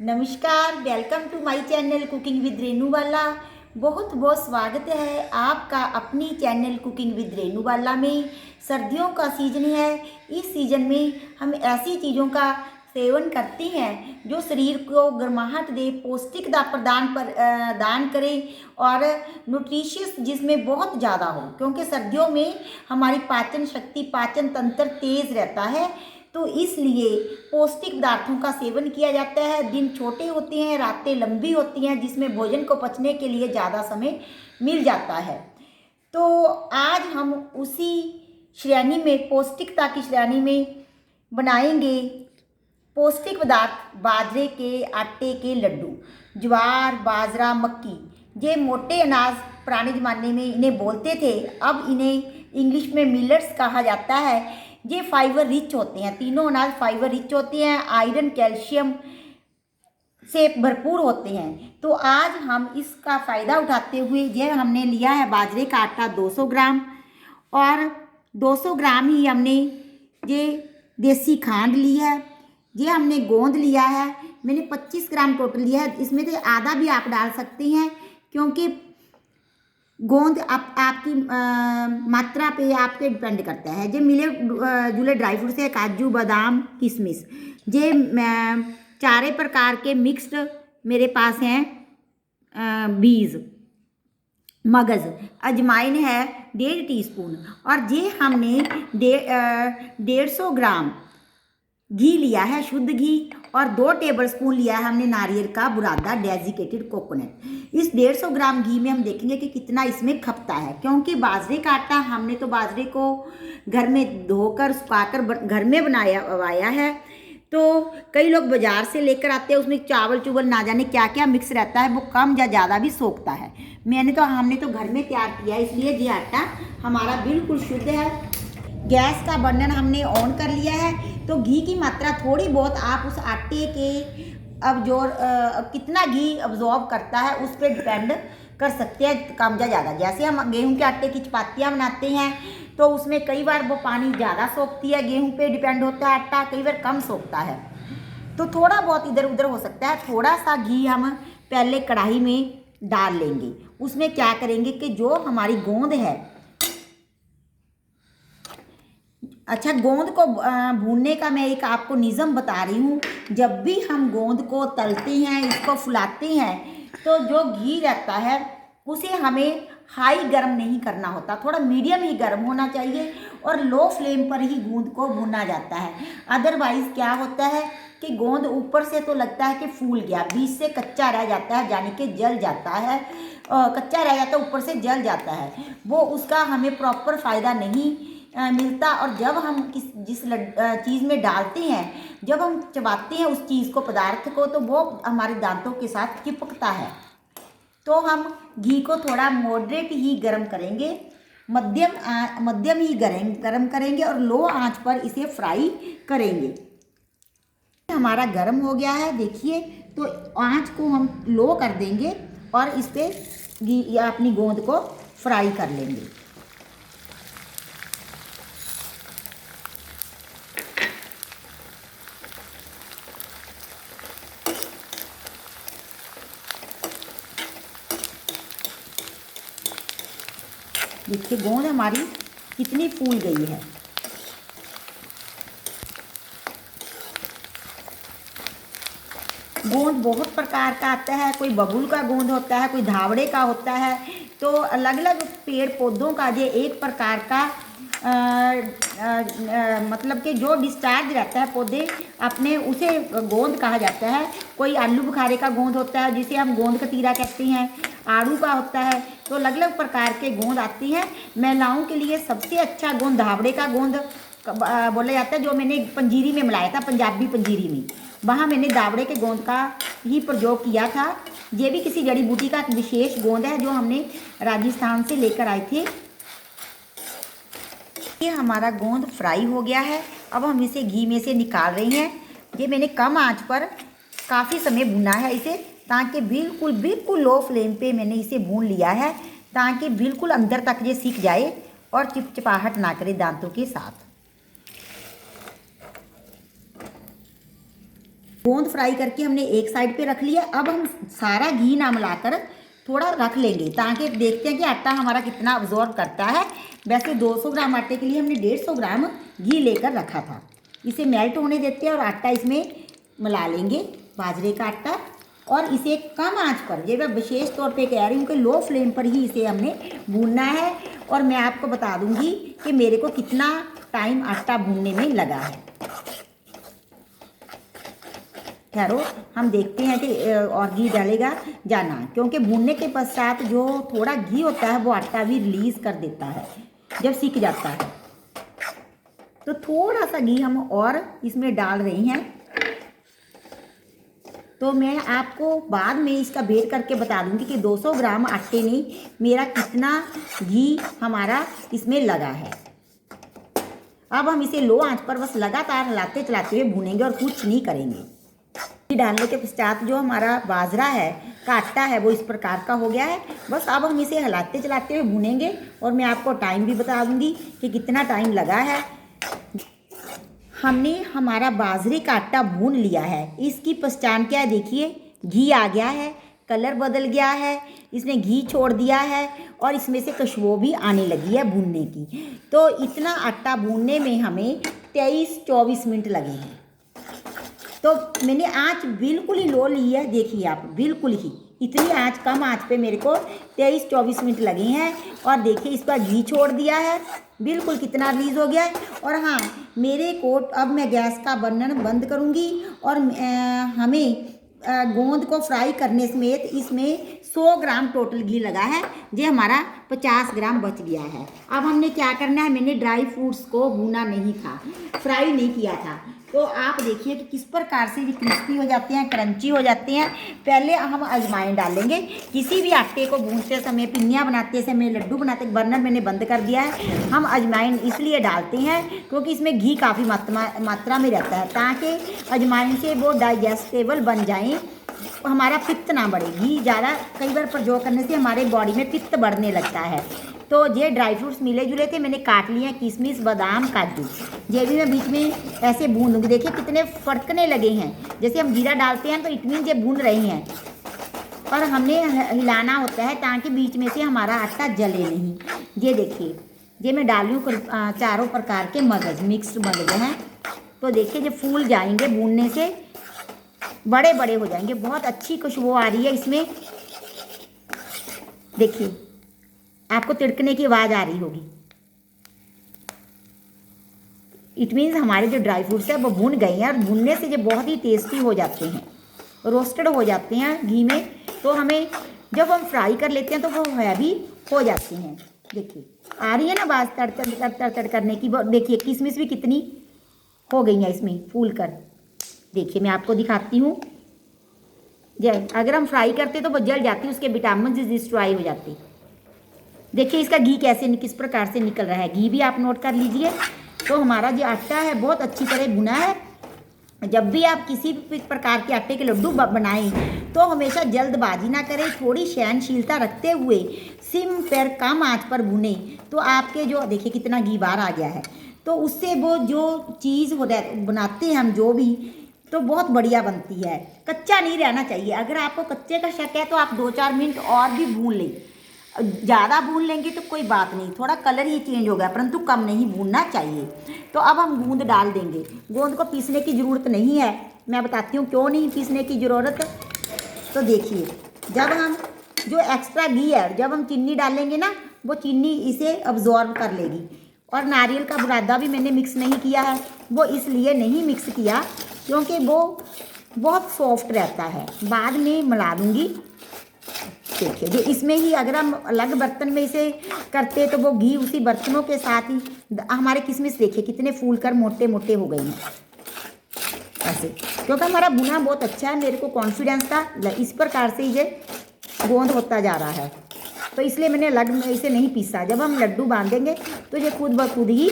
नमस्कार, welcome to my channel cooking with Renuwala. बहुत बहुत स्वागत है आपका अपनी चैनल कुकिंग विद रेनूवाला में। सर्दियों का सीज़न है। इस सीज़न में हम ऐसी चीज़ों का सेवन करते हैं जो शरीर को गर्माहट दे, पौष्टिकता दान करें और न्यूट्रिशियस जिसमें बहुत ज़्यादा हो, क्योंकि सर्दियों में हमारी पाचन शक्ति, पाचन तंत्र तेज़ रहता है। तो इसलिए पौष्टिक पदार्थों का सेवन किया जाता है। दिन छोटे होते हैं, रातें लंबी होती हैं, जिसमें भोजन को पचने के लिए ज़्यादा समय मिल जाता है। तो आज हम उसी श्रेणी में, पौष्टिकता की श्रेणी में बनाएंगे पौष्टिक पदार्थ बाजरे के आटे के लड्डू। ज्वार, बाजरा, मक्की, ये मोटे अनाज पुराने ज़माने में इन्हें बोलते थे, अब इन्हें इंग्लिश में मिलेट्स कहा जाता है। ये फाइबर रिच होते हैं, तीनों अनाज फाइबर रिच होते हैं, आयरन, कैल्शियम से भरपूर होते हैं। तो आज हम इसका फ़ायदा उठाते हुए यह हमने लिया है बाजरे का आटा 200 ग्राम, और 200 ग्राम ही हमने ये देसी खांड ली है, ये हमने गोंद लिया है। मैंने 25 ग्राम टोटल लिया है, इसमें से आधा भी आप डाल सकते हैं, क्योंकि गोंद आपकी मात्रा पे आपके डिपेंड करता है। जो मिले जुले ड्राई फ्रूट्स है, काजू, बादाम, किशमिश, ये चारे प्रकार के मिक्स्ड मेरे पास हैं। बीज, मगज़, अजवाइन है 1.5 टीस्पून, और ये हमने 150 ग्राम घी लिया है, शुद्ध घी, और 2 टेबलस्पून लिया है हमने नारियल का बुरादा, डेजिकेटेड कोकोनट। इस 150 ग्राम घी में हम देखेंगे कि कितना इसमें खपता है, क्योंकि बाजरे का आटा हमने तो बाजरे को घर में धोकर सुखाकर घर में बनाया है। तो कई लोग बाज़ार से लेकर आते हैं, उसमें चावल चुवल ना जाने क्या क्या मिक्स रहता है, वो कम या ज़्यादा भी सोखता है। हमने तो घर में तैयार किया है, इसलिए ये आटा हमारा बिल्कुल शुद्ध है। गैस का बर्नर हमने ऑन कर लिया है। तो घी की मात्रा थोड़ी बहुत आप उस आटे के कितना घी अब्जॉर्ब करता है उस पर डिपेंड कर सकते हैं, कम या ज़्यादा। जैसे हम गेहूं के आटे की चपातियाँ बनाते हैं, तो उसमें कई बार वो पानी ज़्यादा सोखती है, गेहूं पे डिपेंड होता है आटा, कई बार कम सोखता है, तो थोड़ा बहुत इधर उधर हो सकता है। थोड़ा सा घी हम पहले कढ़ाई में डाल लेंगे। उसमें क्या करेंगे कि जो हमारी गोंद है, अच्छा, गोंद को भूनने का मैं एक आपको निज़म बता रही हूँ। जब भी हम गोंद को तलते हैं, इसको फुलाते हैं, तो जो घी रहता है उसे हमें हाई गर्म नहीं करना होता, थोड़ा मीडियम ही गर्म होना चाहिए, और लो फ्लेम पर ही गोंद को भुना जाता है। अदरवाइज़ क्या होता है कि गोंद ऊपर से तो लगता है कि फूल गया, बीच से कच्चा रह जाता है, यानी कि जल जाता है, कच्चा रह जाता है, ऊपर से जल जाता है, वो उसका हमें प्रॉपर फ़ायदा नहीं मिलता। और जब हम जिस चीज़ में डालते हैं, जब हम चबाते हैं उस चीज़ को, पदार्थ को, तो वो हमारे दांतों के साथ चिपकता है। तो हम घी को थोड़ा मॉडरेट ही गर्म करेंगे, मध्यम ही गर्म करेंगे, और लो आंच पर इसे फ्राई करेंगे। हमारा गर्म हो गया है, देखिए, तो आंच को हम लो कर देंगे और इस पर घी या अपनी गोंद को फ्राई कर लेंगे। देखिए गोंद हमारी कितनी फूल गई है। गोंद बहुत प्रकार का आता है, कोई बबूल का गोंद होता है, कोई धावड़े का होता है। तो अलग अलग पेड़ पौधों का ये एक प्रकार का मतलब कि जो डिस्चार्ज रहता है पौधे अपने, उसे गोंद कहा जाता है। कोई आलू बुखारे का गोंद होता है, जिसे हम गोंद कतीरा कहते हैं, आड़ू का होता है। तो अलग अलग प्रकार के गोंद आती हैं। महिलाओं के लिए सबसे अच्छा गोंद धावड़े का गोंद बोला जाता है, जो मैंने पंजीरी में मिलाया था, पंजाबी पंजीरी में, वहाँ मैंने धावड़े के गोंद का ही प्रयोग किया था। ये भी किसी जड़ी बूटी का विशेष गोंद है जो हमने राजस्थान से लेकर आए थे। ये हमारा गोंद फ्राई हो गया है, अब हम इसे घी में से निकाल रहे हैं। ये मैंने कम आंच पर काफ़ी समय भुना है इसे, ताकि बिल्कुल लो फ्लेम पे मैंने इसे भून लिया है, ताकि बिल्कुल अंदर तक ये सीख जाए और चिपचिपाहट ना करे दांतों के साथ। गोंद फ्राई करके हमने एक साइड पे रख लिया। अब हम सारा घी ना मिलाकर थोड़ा रख लेंगे ताकि देखते हैं कि आटा हमारा कितना अब्जॉर्ब करता है। वैसे 200 ग्राम आटे के लिए हमने 150 ग्राम घी लेकर रखा था। इसे मेल्ट होने देते हैं और आटा इसमें मिला लेंगे, बाजरे का आटा। और इसे कम आंच पर, ये मैं विशेष तौर पे कह रही हूँ कि लो फ्लेम पर ही इसे हमने भूनना है। और मैं आपको बता दूंगी कि मेरे को कितना टाइम आटा भूनने में लगा है। ठहरो, हम देखते हैं कि और घी डालेगा जाना, क्योंकि भूनने के पश्चात जो थोड़ा घी होता है वो आटा भी रिलीज़ कर देता है जब सीख जाता है। तो थोड़ा सा घी हम और इसमें डाल रही हैं। तो मैं आपको बाद में इसका वेट करके बता दूंगी कि 200 ग्राम आटे में मेरा कितना घी हमारा इसमें लगा है। अब हम इसे लो आंच पर बस लगातार हिलाते चलाते हुए भूनेंगे और कुछ नहीं करेंगे। घी डालने के पश्चात जो हमारा बाजरा है का आटा है वो इस प्रकार का हो गया है। बस अब हम इसे हिलाते चलाते हुए भूनेंगे और मैं आपको टाइम भी बता दूंगी कि कितना टाइम लगा है। हमने हमारा बाजरे का आटा भून लिया है। इसकी पहचान क्या है, देखिए घी आ गया है, कलर बदल गया है, इसने घी छोड़ दिया है और इसमें से खुशबू भी आने लगी है भूनने की। तो इतना आटा भूनने में हमें 23-24 मिनट लगे हैं। तो मैंने आँच बिल्कुल ही लो ली है, देखिए आप, बिल्कुल ही इतनी आँच, कम आँच पे मेरे को 23-24 मिनट लगे हैं। और देखिए इस पर घी छोड़ दिया है, बिल्कुल कितना रिलीज हो गया है। और हाँ, मेरे को अब मैं गैस का बर्नर बंद करूँगी और हमें गोंद को फ्राई करने समेत इसमें 100 ग्राम टोटल घी लगा है, जो हमारा 50 ग्राम बच गया है। अब हमने क्या करना है, मैंने ड्राई फ्रूट्स को भूना नहीं था, फ्राई नहीं किया था। तो आप देखिए कि किस प्रकार से ये क्रिस्पी हो जाते हैं, क्रंची हो जाते हैं। पहले हम अजवाइन डालेंगे। किसी भी आटे को भूनते समय, पिन्नियाँ बनाते समय, लड्डू बनाते, बर्नर मैंने बंद कर दिया है। हम अजवाइन इसलिए डालते हैं क्योंकि इसमें घी काफ़ी मात्रा में रहता है, ताकि अजवाइन से वो डाइजेस्टेबल बन जाएँ, हमारा पित्त ना बढ़े। घी ज़्यादा कई बार प्रयोग करने से हमारे बॉडी में पित्त बढ़ने लगता है। तो ये ड्राई फ्रूट्स मिले जुले थे, मैंने काट लिए हैं, किशमिश, बादाम, काजू। ये भी मैं बीच में ऐसे भून दूँगी। देखिए कितने फड़कने लगे हैं, जैसे हम जीरा डालते हैं तो इट मीन ये भून रही हैं। और हमने हिलाना होता है ताकि बीच में से हमारा आटा जले नहीं। ये देखिए, ये मैं डाली हूँ चारों प्रकार के मगज़, मिक्स्ड मगज़ हैं। तो देखिए ये फूल जाएंगे, भूनने से बड़े बड़े हो जाएंगे। बहुत अच्छी खुशबू आ रही है इसमें, देखिए आपको तिड़कने की आवाज़ आ रही होगी। इट मीन्स हमारे जो ड्राई फ्रूट्स है वो भून गए हैं। और भूनने से ये बहुत ही टेस्टी हो जाते हैं, रोस्टेड हो जाते हैं घी में। तो हमें जब हम फ्राई कर लेते हैं तो वो हैवी हो जाते हैं। देखिए आ रही है ना आवाज़ तड़ करने की। देखिए किशमिश भी कितनी हो गई हैं इसमें फूल कर। देखिए मैं आपको दिखाती हूँ। अगर हम फ्राई करते तो वो जल जाती, उसके विटामिन डिस्ट्रॉय हो जाती। देखिए इसका घी कैसे किस प्रकार से निकल रहा है, घी भी आप नोट कर लीजिए। तो हमारा जो आटा है बहुत अच्छी तरह भुना है। जब भी आप किसी भी प्रकार के आटे के लड्डू बनाएं तो हमेशा जल्दबाजी ना करें, थोड़ी सहनशीलता रखते हुए सिम पर कम आंच पर भुने। तो आपके जो देखिए कितना घी बाहर आ गया है, तो उससे वो जो चीज़ हो बनाते हैं हम जो भी, तो बहुत बढ़िया बनती है। कच्चा नहीं रहना चाहिए। अगर आपको कच्चे का शक है तो आप 2-4 मिनट और भी भून लें। ज़्यादा भून लेंगे तो कोई बात नहीं, थोड़ा कलर ही चेंज होगा, परंतु कम नहीं भूनना चाहिए। तो अब हम गोंद डाल देंगे। गोंद को पीसने की ज़रूरत नहीं है, मैं बताती हूँ क्यों नहीं पीसने की ज़रूरत। तो देखिए जब हम जो एक्स्ट्रा घी है, जब हम चीनी डालेंगे ना, वो चीनी इसे अब्जॉर्ब कर लेगी। और नारियल का बुरादा भी मैंने मिक्स नहीं किया है, वो इसलिए नहीं मिक्स किया क्योंकि वो बहुत सॉफ्ट रहता है, बाद में मिला दूँगी। देखिए जो इसमें ही अगर हम अलग बर्तन में इसे करते तो वो घी उसी बर्तनों के साथ ही हमारे किशमिश देखिए कितने फूल कर मोटे मोटे हो गए हैं ऐसे, क्योंकि हमारा भुना बहुत अच्छा है। मेरे को कॉन्फिडेंस था, इस प्रकार से ये गोंद होता जा रहा है, तो इसलिए मैंने अलग में इसे नहीं पीसा। जब हम लड्डू बांधेंगे तो ये खुद ब खुद ही।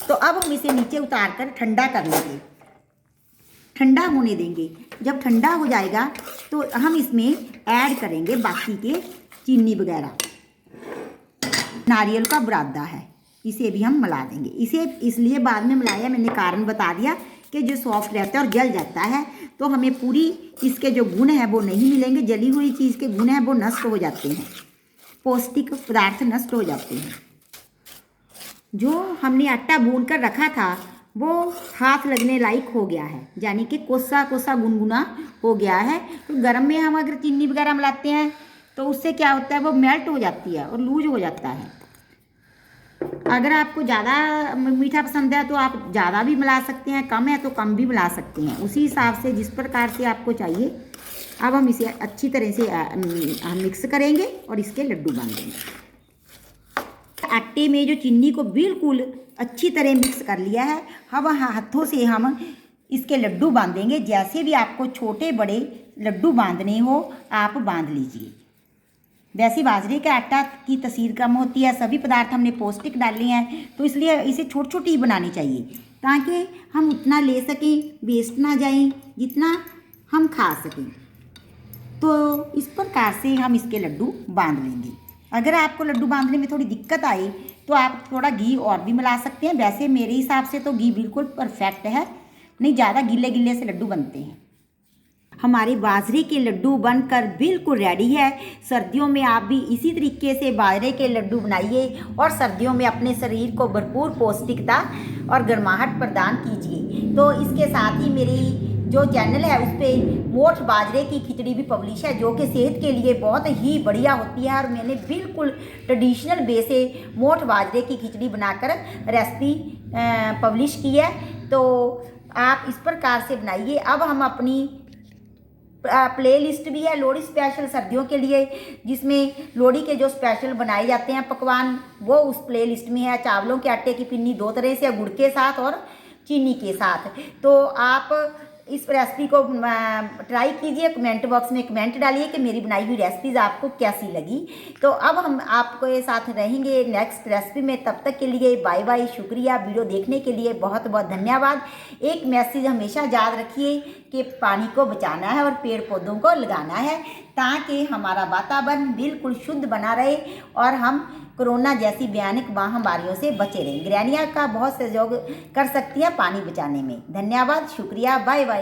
तो अब हम इसे नीचे उतार कर ठंडा कर लेंगे, ठंडा होने देंगे। जब ठंडा हो जाएगा तो हम इसमें ऐड करेंगे बाकी के चीनी वगैरह, नारियल का बुरादा है, इसे भी हम मिला देंगे। इसे इसलिए बाद में मिलाया, मैंने कारण बता दिया के जो सॉफ्ट रहता है और जल जाता है, तो हमें पूरी इसके जो गुण हैं वो नहीं मिलेंगे। जली हुई चीज़ के गुण हैं वो नष्ट हो जाते हैं, पौष्टिक पदार्थ नष्ट हो जाते हैं। जो हमने आटा भून कर रखा था वो हाथ लगने लायक हो गया है, यानी कि कोसा कोसा गुनगुना हो गया है। तो गर्म में हम अगर चीनी वगैरह मिलाते हैं तो उससे क्या होता है, वो मेल्ट हो जाती है और लूज हो जाता है। अगर आपको ज़्यादा मीठा पसंद है तो आप ज़्यादा भी मिला सकते हैं, कम है तो कम भी मिला सकते हैं, उसी हिसाब से जिस प्रकार से आपको चाहिए। अब हम इसे अच्छी तरह से हम मिक्स करेंगे और इसके लड्डू बांधेंगे। आटे में जो चीनी को बिल्कुल अच्छी तरह मिक्स कर लिया है, अब हाथों से हम इसके लड्डू बांधेंगे। जैसे भी आपको छोटे बड़े लड्डू बांधने हो आप बांध लीजिए। वैसे बाजरे के आटा की तासीर कम होती है, सभी पदार्थ हमने पौष्टिक डाले हैं, तो इसलिए इसे छोटी छोटी ही बनानी चाहिए ताकि हम उतना ले सकें, वेस्ट ना जाए, जितना हम खा सकें। तो इस प्रकार से हम इसके लड्डू बांध लेंगे। अगर आपको लड्डू बांधने में थोड़ी दिक्कत आई तो आप थोड़ा घी और भी मिला सकते हैं। वैसे मेरे हिसाब से तो घी बिल्कुल परफेक्ट है, नहीं ज़्यादा गिले गिले से लड्डू बनते हैं। हमारे बाजरे के लड्डू बनकर बिल्कुल रेडी है। सर्दियों में आप भी इसी तरीके से बाजरे के लड्डू बनाइए और सर्दियों में अपने शरीर को भरपूर पौष्टिकता और गर्माहट प्रदान कीजिए। तो इसके साथ ही मेरी जो चैनल है उस पर मोठ बाजरे की खिचड़ी भी पब्लिश है, जो कि सेहत के लिए बहुत ही बढ़िया होती है। और मैंने बिल्कुल ट्रेडिशनल वे से मोठ बाजरे की खिचड़ी बनाकर रेसिपी पब्लिश की है, तो आप इस प्रकार से बनाइए। अब हम अपनी प्ले लिस्ट भी है लोहड़ी स्पेशल सर्दियों के लिए, जिसमें लोहड़ी के जो स्पेशल बनाए जाते हैं पकवान वो उस प्ले लिस्ट में है। चावलों के आटे की पिन्नी 2 तरह से, गुड़ के साथ और चीनी के साथ। तो आप इस रेसिपी को ट्राई कीजिए, कमेंट बॉक्स में कमेंट डालिए कि मेरी बनाई हुई रेसिपीज़ आपको कैसी लगी। तो अब हम आपके साथ रहेंगे नेक्स्ट रेसिपी में, तब तक के लिए बाय बाय। शुक्रिया, वीडियो देखने के लिए बहुत बहुत धन्यवाद। एक मैसेज हमेशा याद रखिए कि पानी को बचाना है और पेड़ पौधों को लगाना है, ताकि हमारा वातावरण बिल्कुल शुद्ध बना रहे और हम कोरोना जैसी भयानक महामारियों से बचे रहें। गृहिणियाँ का बहुत सहयोग कर सकती हैं पानी बचाने में। धन्यवाद, शुक्रिया, बाय बाय।